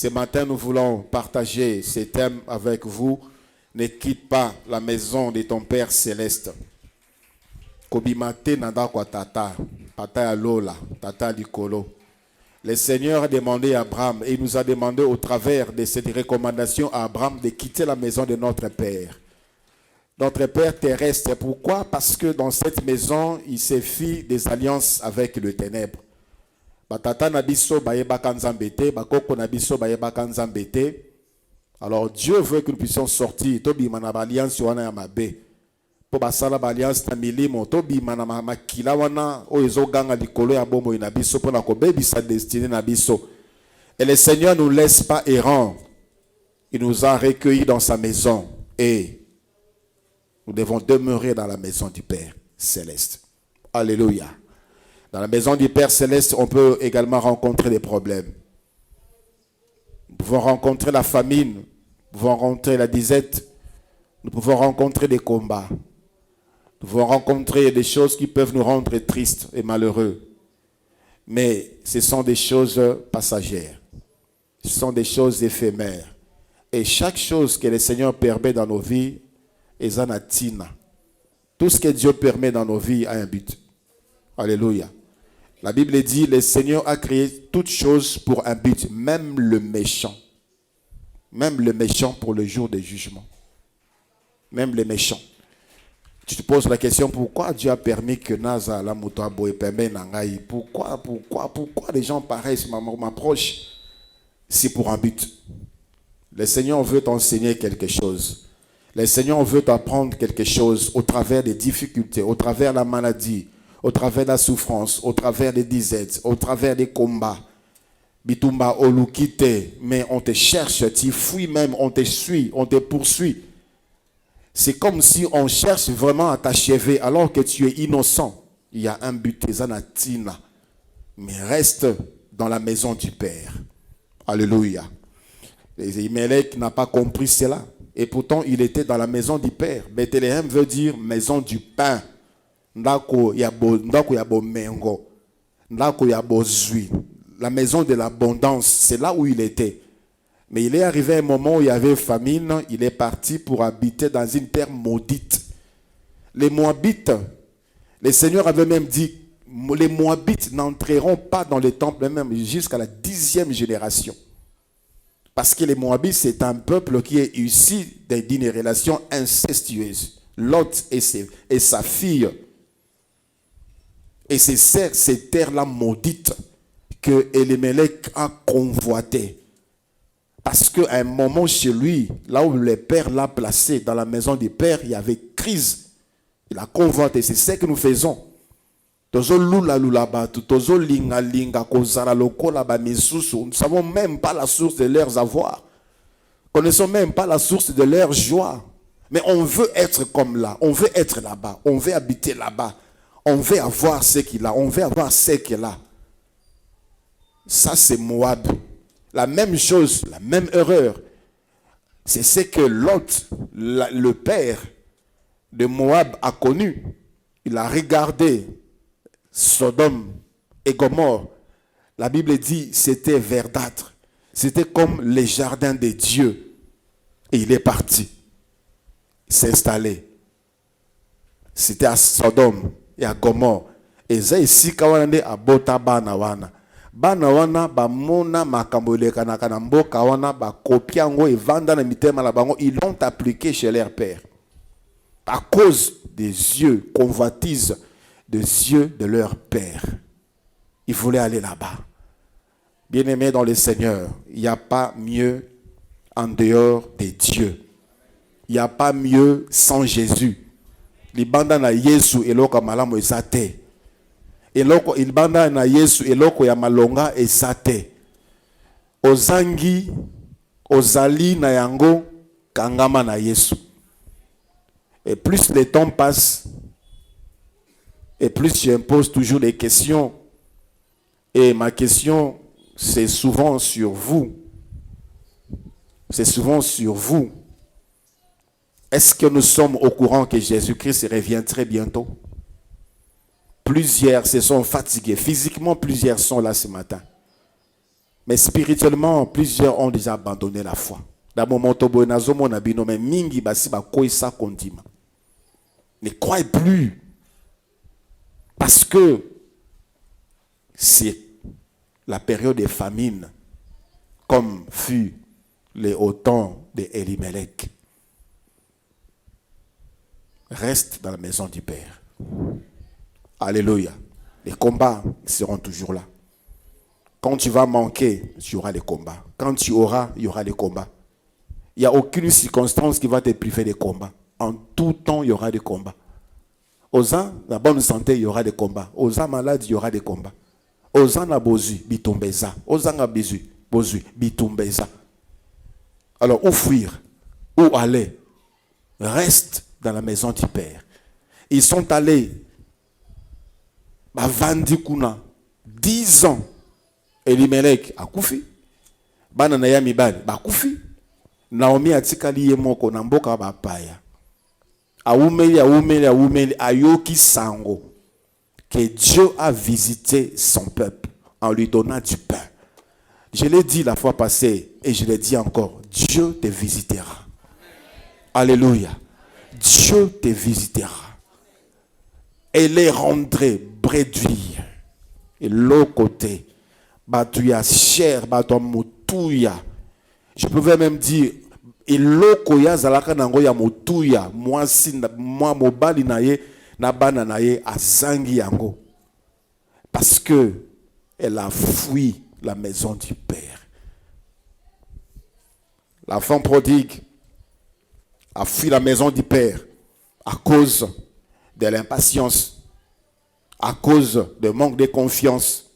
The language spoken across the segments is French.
Ce matin, nous voulons partager ces thèmes avec vous. Ne quitte pas la maison de ton Père Céleste. Kobimate nanda kwa tata, tata ya Lola, tata Likolo. Le Seigneur a demandé à Abraham, et il nous a demandé au travers de cette recommandation à Abraham de quitter la maison de notre Père. Notre Père terrestre. Pourquoi? Parce que dans cette maison, il s'est fait des alliances avec le ténèbre. Batata nabiso bayebaka nzambete, bakoko nabiso bayebaka nzambete. Alors Dieu veut que nous puissions sortir. Tobi mana alliance wana ya mabe. Po basala alliance na milimo. Tobi mana makila wana oyezo ganga likolo ya bombo inabiso po na kobebi sa destinée nabiso. Et le Seigneur ne nous laisse pas errants. Il nous a recueillis dans sa maison et nous devons demeurer dans la maison du Père Céleste. Alléluia. Dans la maison du Père Céleste, on peut également rencontrer des problèmes. Nous pouvons rencontrer la famine, nous pouvons rencontrer la disette, nous pouvons rencontrer des combats. Nous pouvons rencontrer des choses qui peuvent nous rendre tristes et malheureux. Mais ce sont des choses passagères. Ce sont des choses éphémères. Et chaque chose que le Seigneur permet dans nos vies est anatina. Tout ce que Dieu permet dans nos vies a un but. Alléluia. La Bible dit, le Seigneur a créé toutes choses pour un but, même le méchant. Même le méchant pour le jour des jugements. Même les méchants. Tu te poses la question, pourquoi Dieu a permis que Naza, la Moutabo et Pembe Nangaï, pourquoi les gens pareils m'approchent? C'est pour un but. Le Seigneur veut t'enseigner quelque chose. Le Seigneur veut t'apprendre quelque chose au travers des difficultés, au travers de la maladie, au travers de la souffrance, au travers des disettes, au travers des combats. Bitumba olukite, mais on te cherche, tu fuis même, on te suit, on te poursuit. C'est comme si on cherche vraiment à t'achever alors que tu es innocent. Il y a un but, Zanatina. Mais reste dans la maison du Père. Alléluia. Elimelech n'a pas compris cela. Et pourtant, il était dans la maison du Père. Bethléem veut dire maison du pain. Ndako yabo mengo. Ndako yabo zui. La maison de l'abondance, c'est là où il était. Mais il est arrivé un moment où il y avait famine. Il est parti pour habiter dans une terre maudite. Les Moabites, le Seigneur avait même dit, les Moabites n'entreront pas dans le temple même jusqu'à la 10e génération. Parce que les Moabites, c'est un peuple qui est issu d'une relation incestueuse. Lot et sa fille. Et c'est ces terres-là maudites que Elimelech a convoité. Parce qu'à un moment chez lui, là où le Père l'a placé, dans la maison du Père, il y avait crise. Il a convoité. C'est ce que nous faisons. Nous ne savons même pas la source de leurs avoirs. Nous ne connaissons même pas la source de leur joie. Mais on veut être comme là. On veut être là-bas. On veut habiter là-bas. On veut avoir ce qu'il a. On veut avoir ce qu'il a. Ça, c'est Moab. La même chose, la même erreur. C'est ce que Lot, le père de Moab, a connu. Il a regardé Sodome et Gomorrhe. La Bible dit c'était verdâtre. C'était comme les jardins de Dieu. Et il est parti s'installer. C'était à Sodome et à Gomorre. Et ça ici, kawanande abota bana wana. Bana wana ba mona makambole kanakana mboka wana ba kopiango et vanda na mitema la bango. Ils l'ont appliqué chez leur père. À cause des yeux, convoitises des yeux de leur père. Ils voulaient aller là-bas. Bien-aimés dans le Seigneur, il n'y a pas mieux en dehors des dieux. Il n'y a pas mieux sans Jésus. Libanda na Yesu eloko malamu ezate. Eloko ilbanda na Yesu eloko ya malonga ezate. Ozangi ozali na yango kangama na Yesu. Et plus le temps passe, et plus je pose toujours des questions. Et ma question, c'est souvent sur vous. C'est souvent sur vous. Est-ce que nous sommes au courant que Jésus-Christ revient très bientôt? Plusieurs se sont fatigués. Physiquement, plusieurs sont là ce matin. Mais spirituellement, plusieurs ont déjà abandonné la foi. Dans mon moment, nazomo na bino mais mingi basi ba koisa kondima. Ne croyez plus. Parce que c'est la période des famines, comme fut au temps d'Elimelech. Reste dans la maison du Père. Alléluia. Les combats seront toujours là. Quand tu vas manquer, tu auras les combats. Quand tu auras, il y aura les combats. Il n'y a aucune circonstance qui va te priver des combats. En tout temps, il y aura des combats. Aux gens, la bonne santé, il y aura des combats. Aux gens malades, il y aura des combats. Aux gens na bozu, bitumbeza. Aux gens na bozu, bitumbeza. Alors, où fuir? Où aller? Reste dans la maison du Père. Ils sont allés, Vandi Kuna, 10 ans. Elimelech a koufi. Bana na yami bali, ba koufi. Naomi atikali ye moko na mboka ba paya. Aoumeli, ayoki sango. Que Dieu a visité son peuple en lui donnant du pain. Je l'ai dit la fois passée et je l'ai dit encore. Dieu te visitera. Alléluia. Dieu te visitera. Et les rendrait bredouilles. Et l'autre côté, batuya cher, batuya moutouya. Je pouvais même dire, et l'autre ya zalaka nango ya moutouya, moi mobali naye, na bana naye azangi yango. Parce que elle a fui la maison du Père. L'enfant prodigue a fui la maison du Père à cause de l'impatience, à cause du manque de confiance,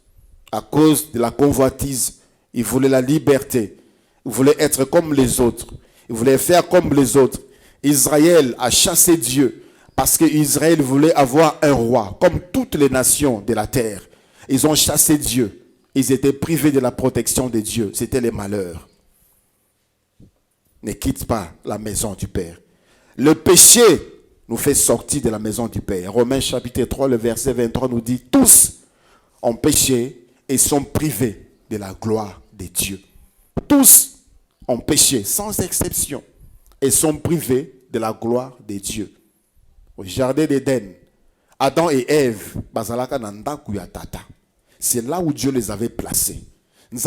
à cause de la convoitise. Il voulait la liberté. Il voulait être comme les autres. Il voulait faire comme les autres. Israël a chassé Dieu parce qu'Israël voulait avoir un roi, comme toutes les nations de la terre. Ils ont chassé Dieu. Ils étaient privés de la protection de Dieu. C'était les malheurs. Ne quitte pas la maison du Père. Le péché nous fait sortir de la maison du Père. Romains chapitre 3, le verset 23 nous dit, tous ont péché et sont privés de la gloire de Dieu. Tous ont péché, sans exception, et sont privés de la gloire de Dieu. Au jardin d'Éden, Adam et Ève, c'est là où Dieu les avait placés. Il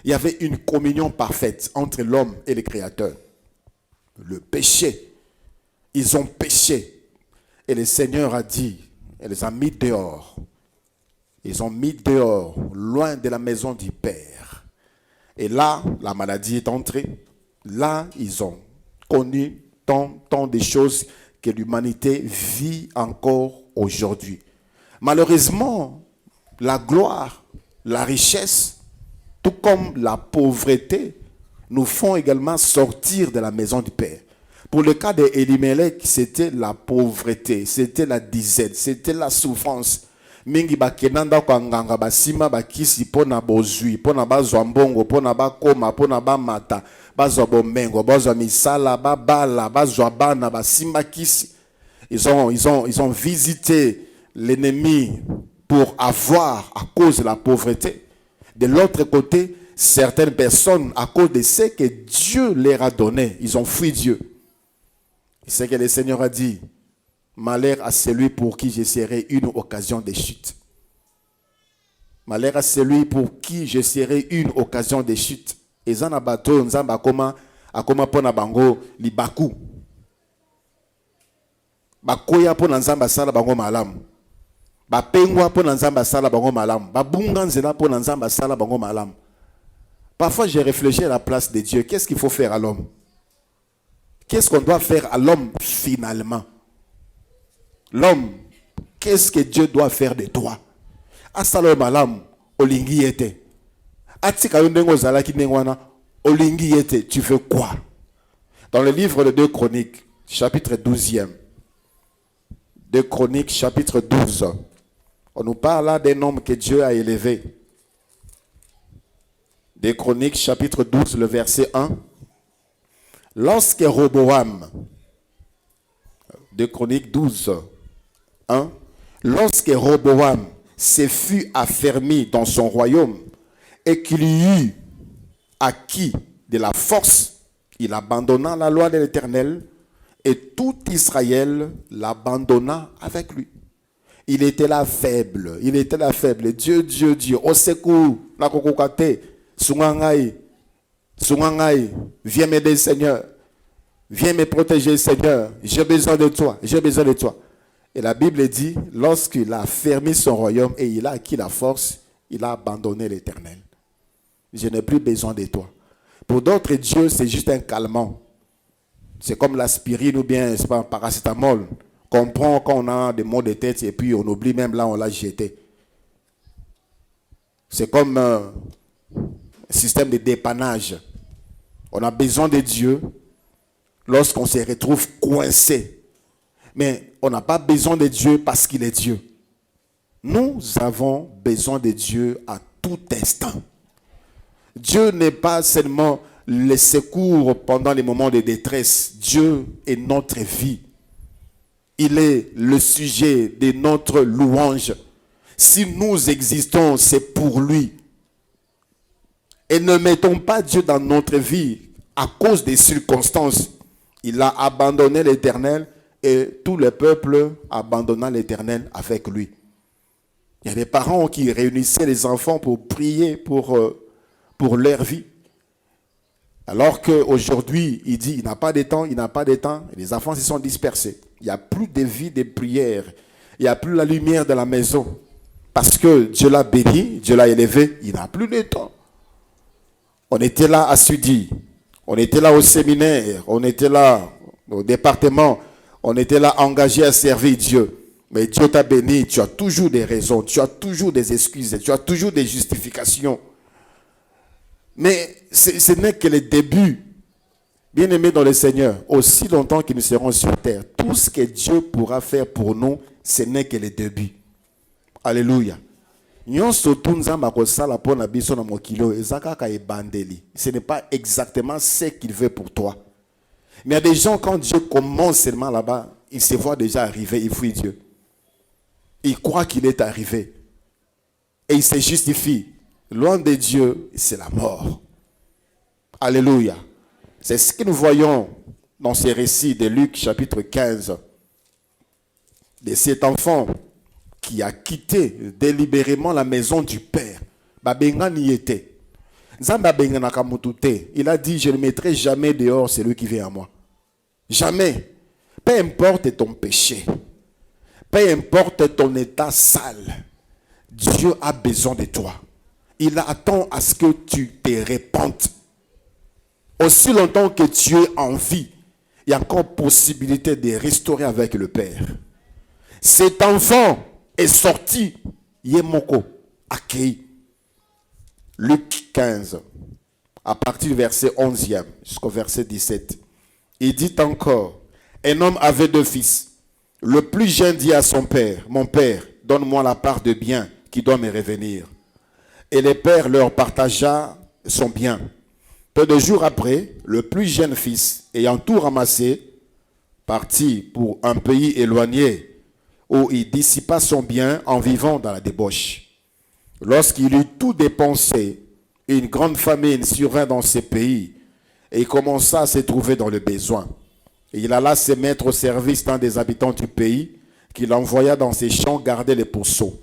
y avait une communion parfaite entre l'homme et le Créateur. Le péché, ils ont péché. Et le Seigneur a dit, elle les a mis dehors. Ils ont mis dehors, loin de la maison du Père. Et là, la maladie est entrée. Là, ils ont connu tant de choses que l'humanité vit encore aujourd'hui. Malheureusement, la gloire, la richesse, tout comme la pauvreté, nous font également sortir de la maison du Père. Pour le cas d'Elimelech, c'était la pauvreté, c'était la disette, c'était la souffrance. Mingi bakenanda kwa nganga basima bakisi pona bozui, pona bazwa mbongo, pona bakoma, pona bamata, bazwa bomengo, bazwa misala, babala, bazwa bana, basima kisi. Ils ont visité l'ennemi pour avoir à cause de la pauvreté. De l'autre côté, certaines personnes, à cause de ce que Dieu leur a donné, ils ont fui Dieu. C'est que le Seigneur a dit, malheur à celui pour qui je serai une occasion de chute. Malheur à celui pour qui je serai une occasion de chute. Et ça, bateau, nzamba akoma pona bango libaku. Bakoya pona nzamba sala bango malamu. Bapengwa pona nzamba sala bango malamu. Babunga nzela pona nzamba sala bango malamu. Parfois, j'ai réfléchi à la place de Dieu. Qu'est-ce qu'il faut faire à l'homme? Qu'est-ce qu'on doit faire à l'homme finalement? L'homme, qu'est-ce que Dieu doit faire de toi? Asalo malam, olingi yete. Atika yondengo zalaki nengwana, olingi yete, tu veux quoi? Dans le livre de 2 Chroniques, chapitre 12e. 2 Chroniques, chapitre 12. On nous parle là d'un homme que Dieu a élevé. 2 Chroniques, chapitre 12, le verset 1. Lorsque Roboam, 2 Chroniques 12, 1, lorsque Roboam, se fut affermi dans son royaume et qu'il y eut acquis de la force, il abandonna la loi de l'Éternel et tout Israël l'abandonna avec lui. Il était là faible. Il était là faible. Dieu, Dieu, Dieu. Au secours. Nakokokate. Sungangai. Sungangai. Viens m'aider, Seigneur. Viens me protéger, Seigneur. J'ai besoin de toi. J'ai besoin de toi. Et la Bible dit, lorsqu'il a fermé son royaume et il a acquis la force, il a abandonné l'Éternel. Je n'ai plus besoin de toi. Pour d'autres, Dieu, c'est juste un calmant. C'est comme l'aspirine ou bien, c'est pas un paracétamol. On prend quand on a des maux de tête et puis on oublie même là, on l'a jeté. C'est comme un système de dépannage. On a besoin de Dieu lorsqu'on se retrouve coincé. Mais on n'a pas besoin de Dieu parce qu'il est Dieu. Nous avons besoin de Dieu à tout instant. Dieu n'est pas seulement le secours pendant les moments de détresse. Dieu est notre vie. Il est le sujet de notre louange. Si nous existons, c'est pour lui. Et ne mettons pas Dieu dans notre vie à cause des circonstances. Il a abandonné l'Éternel et tout le peuple abandonna l'Éternel avec lui. Il y a des parents qui réunissaient les enfants pour prier pour leur vie. Alors qu'aujourd'hui, il dit, il n'a pas de temps, il n'a pas de temps. Et les enfants se sont dispersés. Il n'y a plus de vie de prière. Il n'y a plus la lumière de la maison. Parce que Dieu l'a béni, Dieu l'a élevé, il n'a plus de temps. On était là à Sudi, on était là au séminaire, on était là au département, on était là engagé à servir Dieu. Mais Dieu t'a béni, tu as toujours des raisons, tu as toujours des excuses, tu as toujours des justifications. Mais ce n'est que le début. Bien-aimés dans le Seigneur, aussi longtemps que nous serons sur terre, tout ce que Dieu pourra faire pour nous, ce n'est que le début. Alléluia. Ce n'est pas exactement ce qu'il veut pour toi. Mais il y a des gens, quand Dieu commence seulement là-bas, ils se voient déjà arriver, ils fuient Dieu. Ils croient qu'il est arrivé. Et ils se justifient. Loin de Dieu, c'est la mort. Alléluia. C'est ce que nous voyons dans ces récits de Luc chapitre 15. De cet enfant qui a quitté délibérément la maison du Père. Il a dit, je ne mettrai jamais dehors celui qui vient à moi. Jamais. Peu importe ton péché. Peu importe ton état sale. Dieu a besoin de toi. Il attend à ce que tu te répandes. Aussi longtemps que tu es en vie, il y a encore possibilité de restaurer avec le Père. Cet enfant est sorti, Yemoko, accueilli. Luc 15, à partir du verset 11e jusqu'au verset 17. Il dit encore, un homme avait 2 fils. Le plus jeune dit à son père, mon père, donne-moi la part de bien qui doit me revenir. Et le père leur partagea son bien. Peu de jours après, le plus jeune fils, ayant tout ramassé, partit pour un pays éloigné où il dissipa son bien en vivant dans la débauche. Lorsqu'il eut tout dépensé, une grande famine survint dans ce pays et il commença à se trouver dans le besoin. Et il alla se mettre au service d'un des habitants du pays qu'il envoya dans ses champs garder les pourceaux.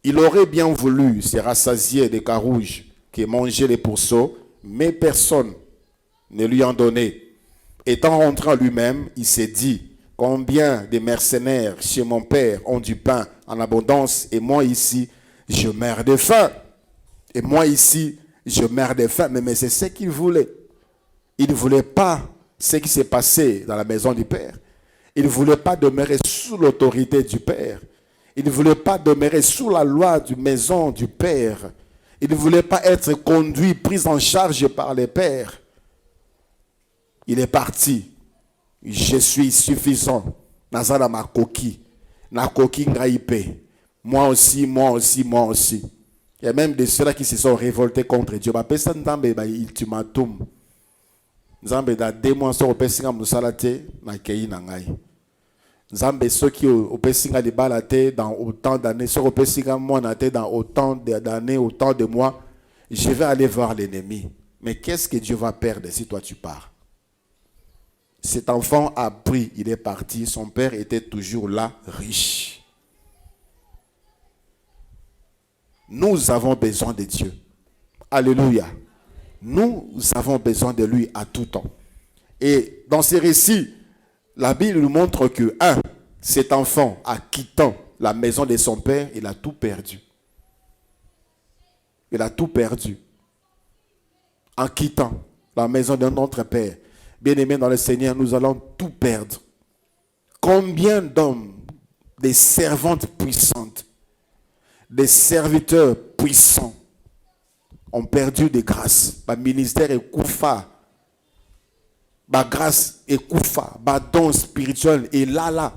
Il aurait bien voulu se rassasier des carouges qui mangeaient les pourceaux, mais personne ne lui en donnait. Étant rentré en lui-même, il s'est dit, combien de mercenaires chez mon père ont du pain en abondance et moi ici, je meurs de faim. Et moi ici, je meurs de faim. Mais c'est ce qu'il voulait. Il ne voulait pas ce qui s'est passé dans la maison du Père. Il ne voulait pas demeurer sous l'autorité du Père. Il ne voulait pas demeurer sous la loi du maison du Père. Il ne voulait pas être conduit, pris en charge par les pères. Il est parti. Je suis suffisant. Nazala ma coquille. Na coquille ngaïpe. Moi aussi, moi aussi, moi aussi. Il y a même de ceux-là qui se sont révoltés contre Dieu. Personne n'a ultimatum. Nzambe da 2 mois sur le pessinga musalate na kei na ngai. Nzambe ceux qui au pessinga de balate dans autant d'années, ceux qui au pessinga moi dans autant d'années, autant de mois, je vais aller voir l'ennemi. Mais qu'est-ce que Dieu va perdre si toi tu pars? Cet enfant a pris, il est parti, son père était toujours là, riche. Nous avons besoin de Dieu. Alléluia. Nous avons besoin de lui à tout temps. Et dans ces récits, la Bible nous montre que, cet enfant, en quittant la maison de son père, il a tout perdu. Il a tout perdu. En quittant la maison de notre père. Bien-aimés dans le Seigneur, nous allons tout perdre. Combien d'hommes, des servantes puissantes, des serviteurs puissants, ont perdu des grâces. Le ministère est koufa. La grâce est koufa. Le don spirituel est là.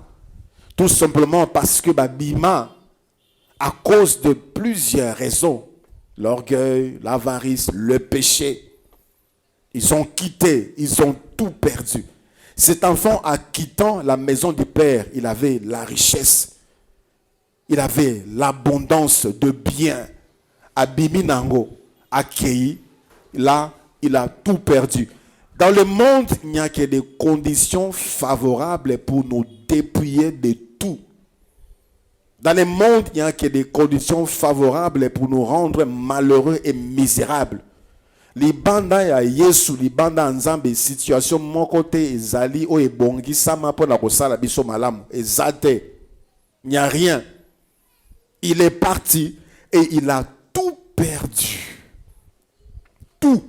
Tout simplement parce que Bima, à cause de plusieurs raisons, l'orgueil, l'avarice, le péché, ils ont quitté, ils ont tout perdu. Cet enfant, en quittant la maison du père, il avait la richesse, il avait l'abondance de biens. Abimi Nango, accueilli, là, il a tout perdu. Dans le monde, il n'y a que des conditions favorables pour nous dépouiller de tout. Dans le monde, il n'y a que des conditions favorables pour nous rendre malheureux et misérables. Libanda ya Yesu, libanda nzambe, situation mon côté ezali o ebongi sama po na kosala biso malamu, ezate. Il n'y a rien. Il est parti et il a tout perdu. Tout.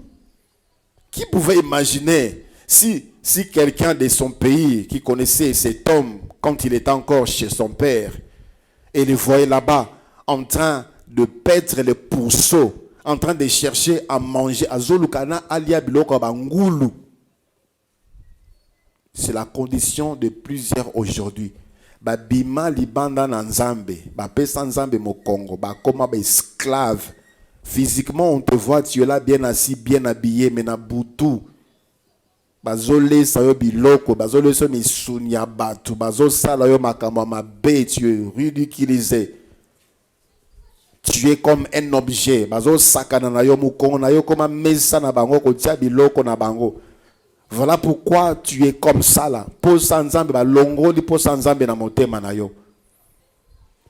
Qui pouvait imaginer si quelqu'un de son pays qui connaissait cet homme quand il était encore chez son père et le voyait là-bas en train de perdre les pourceaux, en train de chercher à manger, c'est la condition de plusieurs aujourd'hui. Bima libanda na nzambe, pesa nzambe mo Congo, koma esclave. Physiquement, on te voit, tu es là bien assis, bien habillé, mais na butu. Bazole sayo biloko, bazole so misunya batu, bazole sala yo makamba mabe, tu es ridiculisé. Tu es comme un objet. Bazole sakana na yo mukongo na yo comme mesa na bango ko tia biloko na bango. Voilà pourquoi tu es comme ça là. Posa nzambe ba longo li posa nzambe na motema na yo.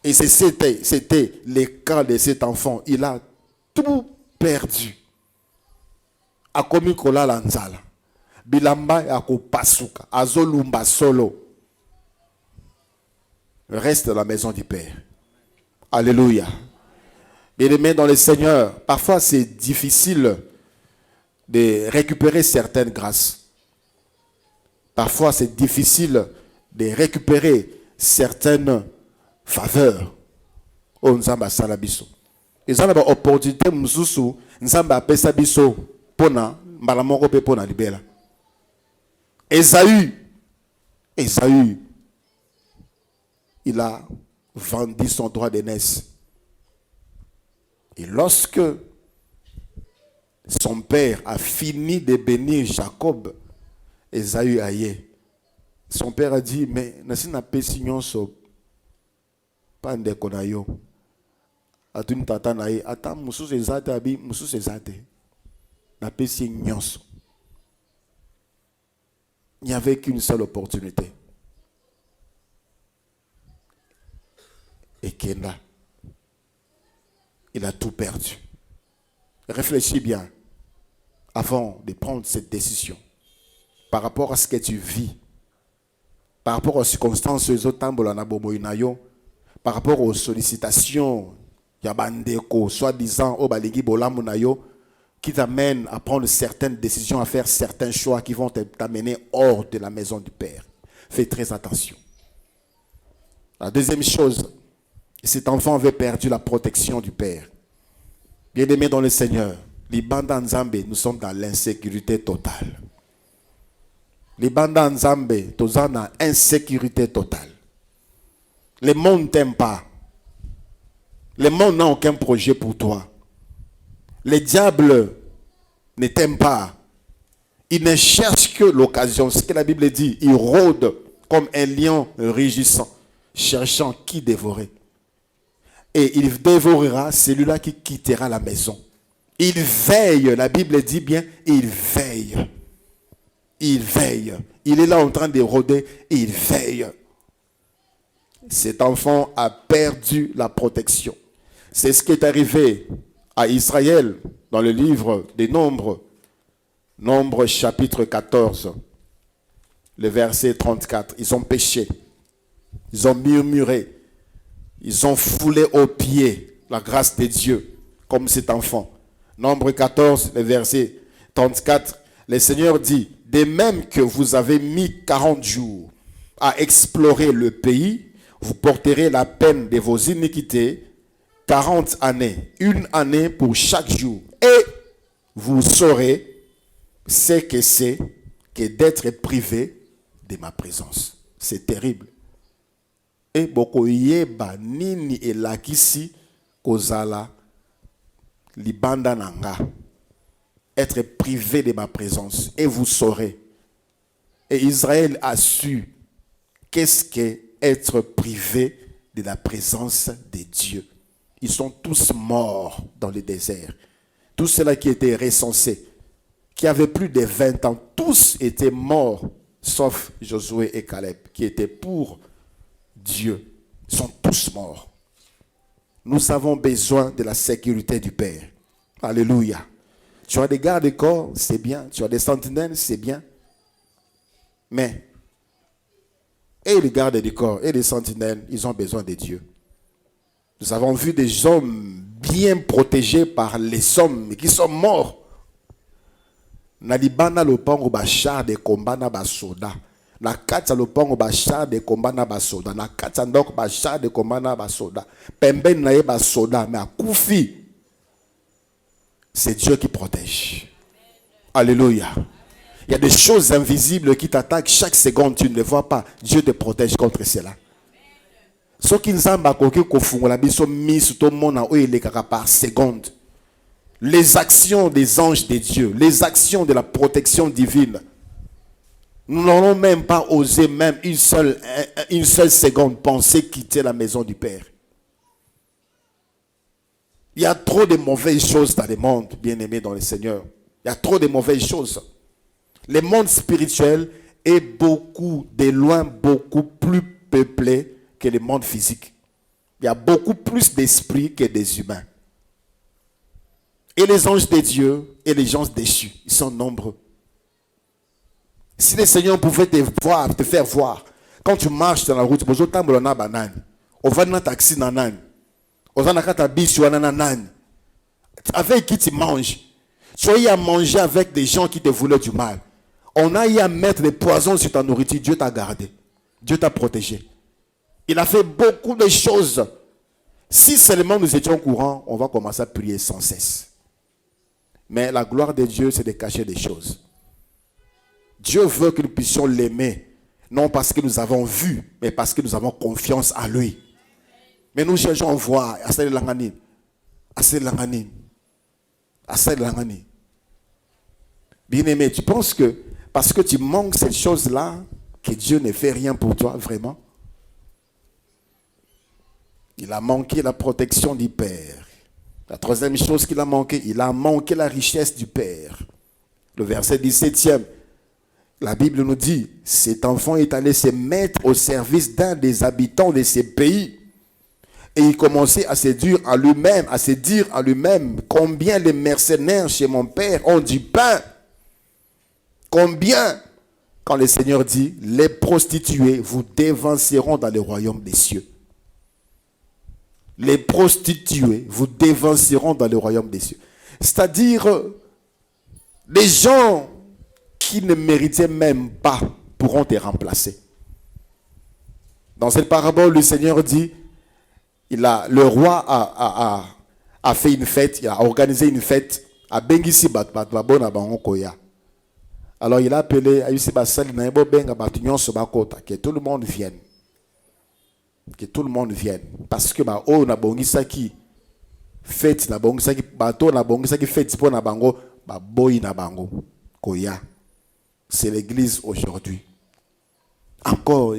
Et c'était le cas de cet enfant. Il a tout perdu. Akomi kola la nzala. Bilamba ya ko pasuka. Azolumba solo. Reste dans la maison du Père. Alléluia. Bien-aimés dans le Seigneur, parfois c'est difficile de récupérer certaines grâces. Parfois, c'est difficile de récupérer certaines faveurs. Oh, Nzamba Salabiso. Ils ont une opportunité, Mzusu, Nzamba Pesabiso, Pona, Malamoko Pona Libela. Esaü, il a vendu son droit d'aînesse. Et lorsque son père a fini de bénir Jacob, Esaü aye. Son père a dit, mais nasi na pesi nyonso pande konayo. Atuni tata na ye, ata mususu ezate abi, mususu ezate. Na pesi nyonso. Il n'y avait qu'une seule opportunité. Et Kenda, il a tout perdu. Réfléchis bien avant de prendre cette décision. Par rapport à ce que tu vis, par rapport aux circonstances, par rapport aux sollicitations, soi-disant, qui t'amènent à prendre certaines décisions, à faire certains choix qui vont t'amener hors de la maison du Père. Fais très attention. La deuxième chose, cet enfant avait perdu la protection du Père. Bien-aimés dans le Seigneur, les bandits Nzambe, nous sommes dans l'insécurité totale. Les bandits Nzambe, tous en ont insécurité totale. Le monde ne t'aime pas. Le monde n'a aucun projet pour toi. Les diables ne t'aiment pas. Ils ne cherchent que l'occasion. Ce que la Bible dit, ils rôdent comme un lion rugissant, cherchant qui dévorer. Et il dévorera celui-là qui quittera la maison. Il veille, la Bible dit bien, il veille. Il veille. Il est là en train de rôder, il veille. Cet enfant a perdu la protection. C'est ce qui est arrivé à Israël dans le livre des Nombres. Nombres chapitre 14, le verset 34. Ils ont péché. Ils ont murmuré. Ils ont foulé aux pieds la grâce de Dieu, comme cet enfant. Nombre 14, le verset 34. Le Seigneur dit, de même que vous avez mis 40 jours à explorer le pays, vous porterez la peine de vos iniquités 40 années, une année pour chaque jour. Et vous saurez ce que c'est que d'être privé de ma présence. C'est terrible. Et beaucoup yeba nini elakisi kozala libanda nanga. Être privé de ma présence. Et vous saurez. Et Israël a su qu'est-ce qu'être privé de la présence de Dieu. Ils sont tous morts dans le désert. Tous ceux-là qui étaient recensés, qui avaient plus de 20 ans, tous étaient morts, sauf Josué et Caleb, qui étaient pour Dieu. Ils sont tous morts. Nous avons besoin de la sécurité du Père. Alléluia. Tu as des gardes-corps, c'est bien. Tu as des sentinelles, c'est bien. Mais, et les gardes du corps et les sentinelles, ils ont besoin de Dieu. Nous avons vu des hommes bien protégés par les hommes qui sont morts. Nalibana lopango ba char de combat na ba soda. Na katsa lopango ba char de combat na ba soda. Na katsa ndok ba char de combat na ba soda. Pemben na ye ba soda mais akufi. C'est Dieu qui protège. Alléluia. Il y a des choses invisibles qui t'attaquent chaque seconde, tu ne les vois pas. Dieu te protège contre cela. Ce qui nous a par seconde. Les actions des anges de Dieu, les actions de la protection divine. Nous n'aurons même pas osé même une seule seconde penser quitter la maison du Père. Il y a trop de mauvaises choses dans le monde, bien-aimés dans le Seigneur. Il y a trop de mauvaises choses. Le monde spirituel est beaucoup, de loin, beaucoup plus peuplé que le monde physique. Il y a beaucoup plus d'esprits que des humains. Et les anges de Dieu et les gens déchus, ils sont nombreux. Si le Seigneur pouvait te voir, te faire voir, quand tu marches dans la route, avec qui tu manges, tu as eu à manger avec des gens qui te voulaient du mal. On a eu à mettre des poisons sur ta nourriture. Dieu t'a gardé. Dieu t'a protégé. Il a fait beaucoup de choses. Si seulement nous étions au courant, on va commencer à prier sans cesse. Mais la gloire de Dieu, c'est de cacher des choses. Dieu veut que nous puissions l'aimer. Non parce que nous avons vu, mais parce que nous avons confiance en lui. Mais nous cherchons à voir. Bien aimé, tu penses que parce que tu manques cette chose-là, que Dieu ne fait rien pour toi, vraiment? Il a manqué la protection du Père. La troisième chose qu'il a manqué, il a manqué la richesse du Père. Le verset 17e, la Bible nous dit, cet enfant est allé se mettre au service d'un des habitants de ces pays. Et il commençait à se dire à lui-même, combien les mercenaires chez mon père ont du pain. Combien? Quand le Seigneur dit, les prostituées vous dévanceront dans le royaume des cieux. Les prostituées vous dévanceront dans le royaume des cieux. C'est-à-dire, les gens qui ne méritaient même pas pourront te remplacer. Dans cette parabole, le Seigneur dit, le roi a fait une fête, il a organisé une fête à Bengisi Batbabona Bangokoya. Alors il a appelé à Yusi Basali Naebo Benga Batunyon Sobakota, que tout le monde vienne. Que tout le monde vienne. Parce que on a Bongisaki fête, na Bongisaki bateau, na Bongisaki fête pour na Bango, Boy na Bango, Koya. C'est l'église aujourd'hui. Encore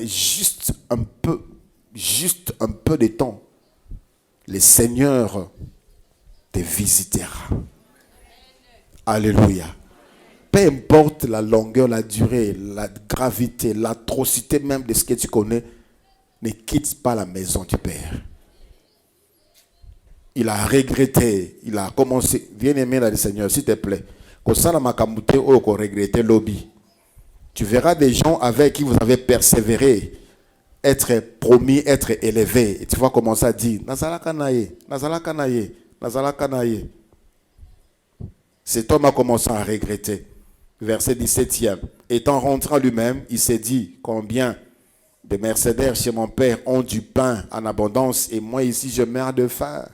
juste un peu de temps, le Seigneur te visitera. Alléluia. Peu importe la longueur, la durée, la gravité, l'atrocité même de ce que tu connais, ne quitte pas la maison du Père. Il a regretté, il a commencé. Viens aimer le Seigneur, s'il te plaît. Tu verras des gens avec qui vous avez persévéré, être promis, être élevé. Et tu vas commencer à dire, Nazala Kanaye, Nazala Kanaye, Nazala Kanaye. Cet homme a commencé à regretter. Verset 17e. Étant rentré en lui-même, il s'est dit, combien de mercenaires chez mon père ont du pain en abondance et moi ici je meurs de faim.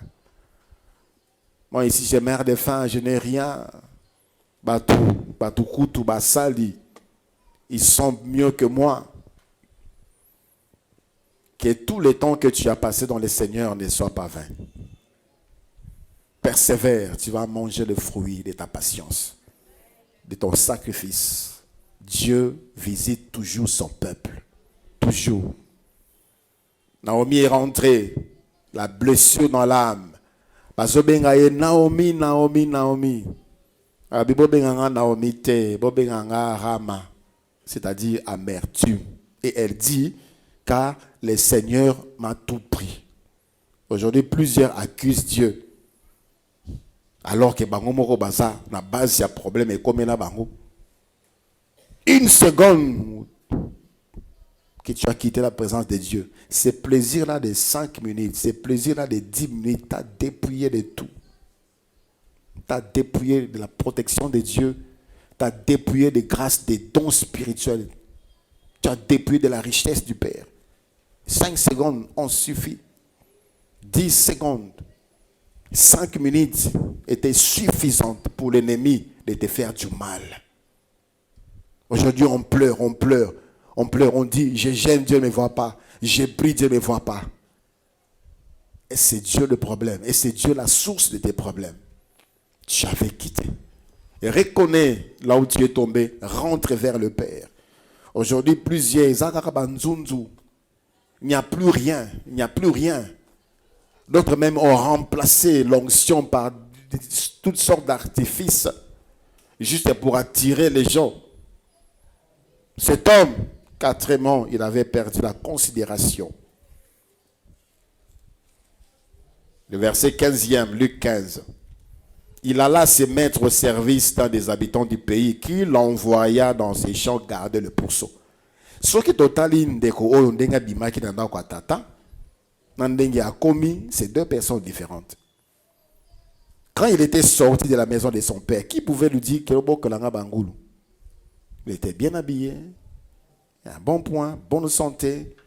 Moi ici je meurs de faim, je n'ai rien. Batou, Basali. Ils sont mieux que moi. Que tout le temps que tu as passé dans le Seigneur ne soit pas vain. Persévère, tu vas manger le fruit de ta patience, de ton sacrifice. Dieu visite toujours son peuple. Toujours. Naomi est rentrée, la blessure dans l'âme. Naomi, Naomi, Naomi. Naomi te, Rama, c'est-à-dire amertume. Et elle dit, car le Seigneur m'a tout pris. Aujourd'hui, plusieurs accusent Dieu. Alors que bango moko baza na base ya problème et comme na bango. Une seconde que tu as quitté la présence de Dieu, ce plaisir-là de 5 minutes, ce plaisir-là de 10 minutes, t'as dépouillé de tout. T'as dépouillé de la protection de Dieu, t'as dépouillé des grâces, des dons spirituels, tu as dépouillé de la richesse du Père. 5 secondes ont suffi. 10 secondes. 5 minutes étaient suffisantes pour l'ennemi de te faire du mal. Aujourd'hui, on pleure, on dit, je gêne, Dieu ne me voit pas. Je prie, Dieu ne me voit pas. Et c'est Dieu le problème. Et c'est Dieu la source de tes problèmes. Tu avais quitté. Et reconnais là où tu es tombé, rentre vers le Père. Aujourd'hui, plusieurs, il n'y a plus rien, il n'y a plus rien. D'autres même ont remplacé l'onction par toutes sortes d'artifices, juste pour attirer les gens. Cet homme, quatrièmement, il avait perdu la considération. Le verset 15e, Luc 15. Il alla se mettre au service d'un des habitants du pays qui l'envoya dans ses champs garder le pourceau. Ce qui totali ndeko oyo ndenga bimaki na ndako tata. C'est deux personnes différentes. Quand il était sorti de la maison de son père, qui pouvait lui dire qu'il était bien habillé, un bon point, bonne santé.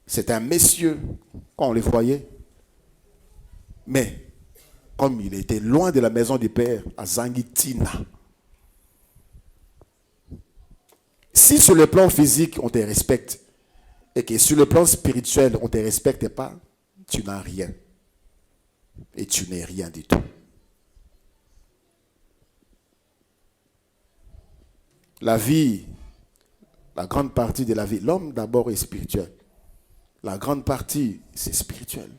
C'est un monsieur, quand on le voyait. Mais, comme il était loin de la maison du père, à Zangitina. Si sur le plan physique, on te respecte, et que sur le plan spirituel, on ne te respecte pas, tu n'as rien. Et tu n'es rien du tout. La vie, la grande partie de la vie, l'homme d'abord est spirituel. La grande partie, c'est spirituel.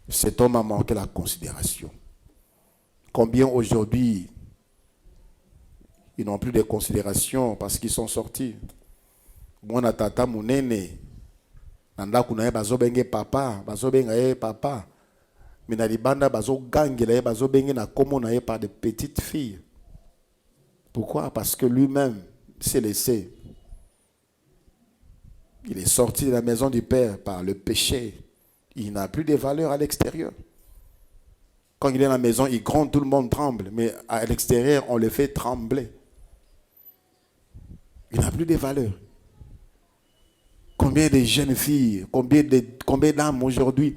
Cet homme a manqué la considération. Combien aujourd'hui, ils n'ont plus de considération parce qu'ils sont sortis. Mwana tata munene nanda kuna bazo benge papa bazo benga papa mina libanda bazo gangela bazo benge na komo na par de petites filles. Pourquoi? Parce que lui-même s'est laissé. Il est sorti de la maison du Père par le péché. Il n'a plus de valeur à l'extérieur. Quand il est dans la maison, il gronde, tout le monde tremble, mais à l'extérieur, on le fait trembler. Il n'a plus de valeur. Combien de jeunes filles, combien d'âmes aujourd'hui.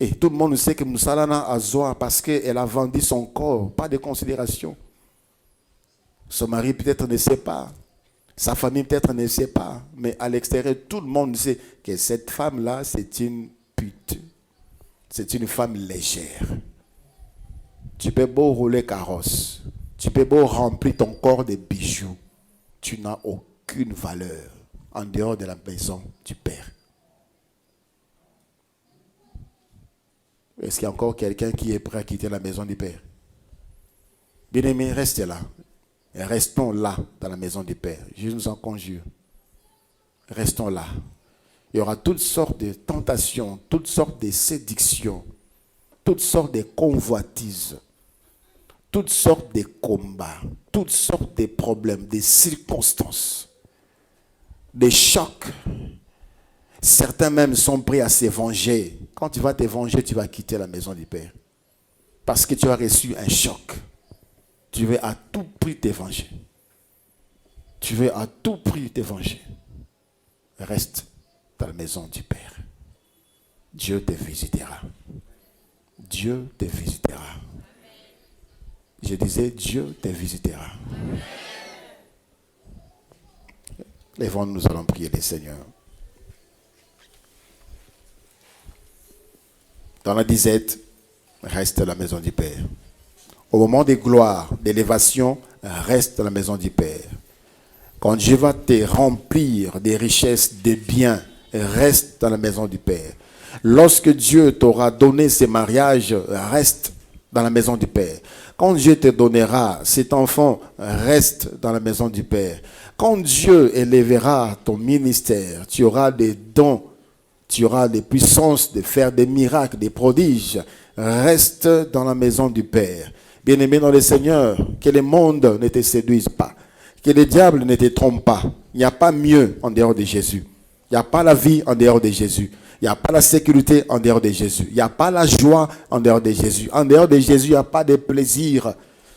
Et tout le monde sait que Moussalana a Zoa parce qu'elle a vendu son corps. Pas de considération. Son mari peut-être ne sait pas. Sa famille peut-être ne sait pas. Mais à l'extérieur, tout le monde sait que cette femme-là, c'est une pute. C'est une femme légère. Tu peux beau rouler carrosse. Tu peux beau remplir ton corps de bijoux. tu n'as aucune valeur en dehors de la maison du Père. Est-ce qu'il y a encore quelqu'un qui est prêt à quitter la maison du Père? Bien-aimés, restez là. Et restons là, dans la maison du Père. Je nous en conjure. Restons là. Il y aura toutes sortes de tentations, toutes sortes de séductions, toutes sortes de convoitises, toutes sortes de combats, toutes sortes de problèmes, des circonstances, des chocs. Certains même sont prêts à se venger. Quand tu vas te venger, tu vas quitter la maison du Père. Parce que tu as reçu un choc. Tu veux à tout prix te venger. Tu veux à tout prix te venger. Reste dans la maison du Père. Dieu te visitera. Dieu te visitera. Je disais, Dieu te visitera. Lèvons-nous, nous allons prier le Seigneur. Dans la disette, reste à la maison du Père. Au moment des gloires, d'élévation, reste dans la maison du Père. Quand Dieu va te remplir des richesses, des biens, reste dans la maison du Père. Lorsque Dieu t'aura donné ses mariages, reste dans la maison du Père. Quand Dieu te donnera cet enfant, reste dans la maison du Père. Quand Dieu élèvera ton ministère, tu auras des dons, tu auras des puissances de faire des miracles, des prodiges. Reste dans la maison du Père. Bien-aimé dans le Seigneur, que le monde ne te séduise pas. Que le diable ne te trompe pas. Il n'y a pas mieux en dehors de Jésus. Il n'y a pas la vie en dehors de Jésus. Il n'y a pas la sécurité en dehors de Jésus. Il n'y a pas la joie en dehors de Jésus. En dehors de Jésus, il n'y a pas de plaisir.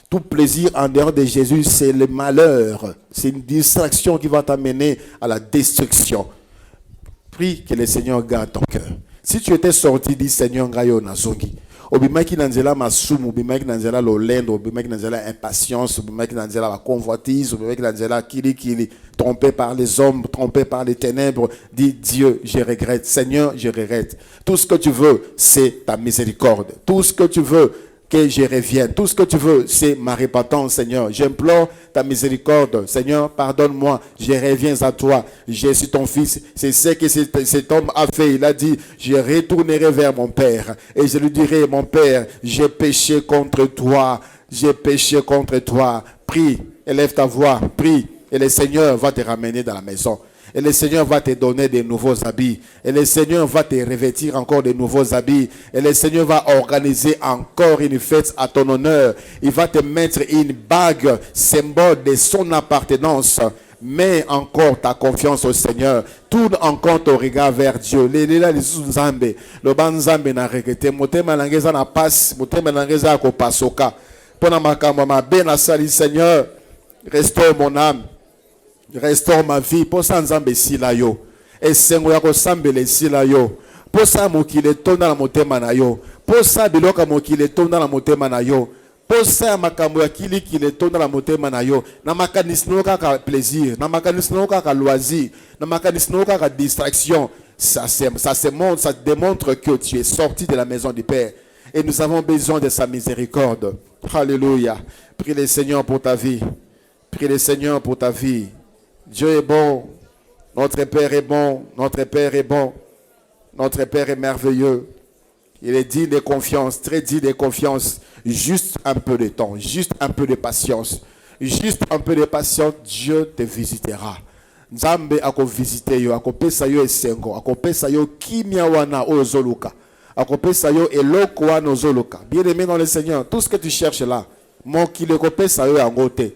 Tout plaisir en dehors de Jésus, c'est le malheur. C'est une distraction qui va t'amener à la destruction. Prie que le Seigneur garde ton cœur. Si tu étais sorti, dis Seigneur, Ngayo Nazongi. Obimaki nanzela masumu, obimaki nanzela lolendo, obimaki nanzela impatience, obimaki nanzela la convoitise, obimaki nanzela kili, trompé par les hommes, trompé par les ténèbres. Dis Dieu, je regrette. Seigneur, je regrette. Tout ce que tu veux, c'est ta miséricorde. Tout ce que tu veux, que je revienne. Tout ce que tu veux, c'est ma repentance, Seigneur. J'implore ta miséricorde. Seigneur, pardonne-moi. Je reviens à toi. Je suis ton fils. C'est ce que cet homme a fait. Il a dit, je retournerai vers mon Père. Et je lui dirai, mon Père, j'ai péché contre toi. J'ai péché contre toi. Prie, élève ta voix. Prie. Et le Seigneur va te ramener dans la maison. Et le Seigneur va te donner des nouveaux habits. Et le Seigneur va te revêtir encore de nouveaux habits. Et le Seigneur va organiser encore une fête à ton honneur. Il va te mettre une bague, symbole de son appartenance. Mets encore ta confiance au Seigneur. Tourne encore ton regard vers Dieu. Le banzambe na regretté. Motema langeza na passe. Motema langeza ko pasoka. Pona makamba mabe na sali Seigneur. Restaure mon âme. Restaure ma vie. Pour ça, nzambe sila yo. Et sengo ya ko sambele sila yo. Pour ça, mokile tonda la motema na yo. Pour ça, biloka mokile tonda la motema na yo. Pour ça, makambo ya kili kile tonda la motema na yo. Na makanisi no kaka plaisir. Na makanisi no kaka loisir. Na makanisi no kaka distraction. Ça démontre que tu es sorti de la maison du Père. Et nous avons besoin de sa miséricorde. Alléluia. Prie le Seigneur pour ta vie. Prie le Seigneur pour ta vie. Dieu est bon, notre Père est bon, notre Père est bon, notre Père est merveilleux. Il est digne de confiance, très digne de confiance. Juste un peu de temps, juste un peu de patience. Juste un peu de patience, Dieu te visitera. Nzambe ako visiter yo, ako pesa yo esengo, ako pesa yo kimia wana ozoluka. Ako pesa yo eloko wana ozoluka. Bien-aimé dans le Seigneur, tout ce que tu cherches là, mon qui le pesa yo yangote.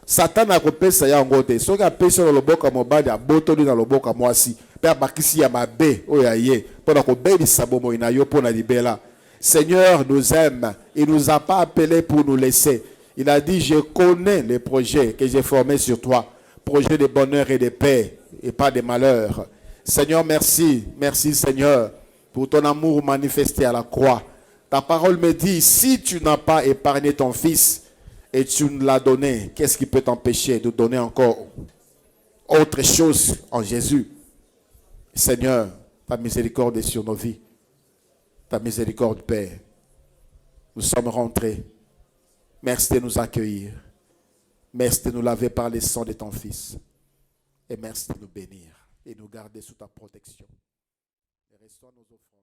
Satan a kopesa ya ngote. Soki apesi na loboka mobali abotoli na loboka mwasi. Pe abakisi ya mabe oyaye. Pona kobelisa bomo ina yo pona libela. Seigneur nous aime. Il nous a pas appelé pour nous laisser. Il a dit, je connais les projets que j'ai formés sur toi. Projets de bonheur et de paix et pas de malheur. Seigneur, merci. Merci Seigneur pour ton amour manifesté à la croix. Ta parole me dit, si tu n'as pas épargné ton fils, et tu nous l'as donné, qu'est-ce qui peut t'empêcher de donner encore autre chose en Jésus? Seigneur, ta miséricorde est sur nos vies. Ta miséricorde, Père. Nous sommes rentrés. Merci de nous accueillir. Merci de nous laver par le sang de ton Fils. Et merci de nous bénir et nous garder sous ta protection. Et reçois nos offrandes.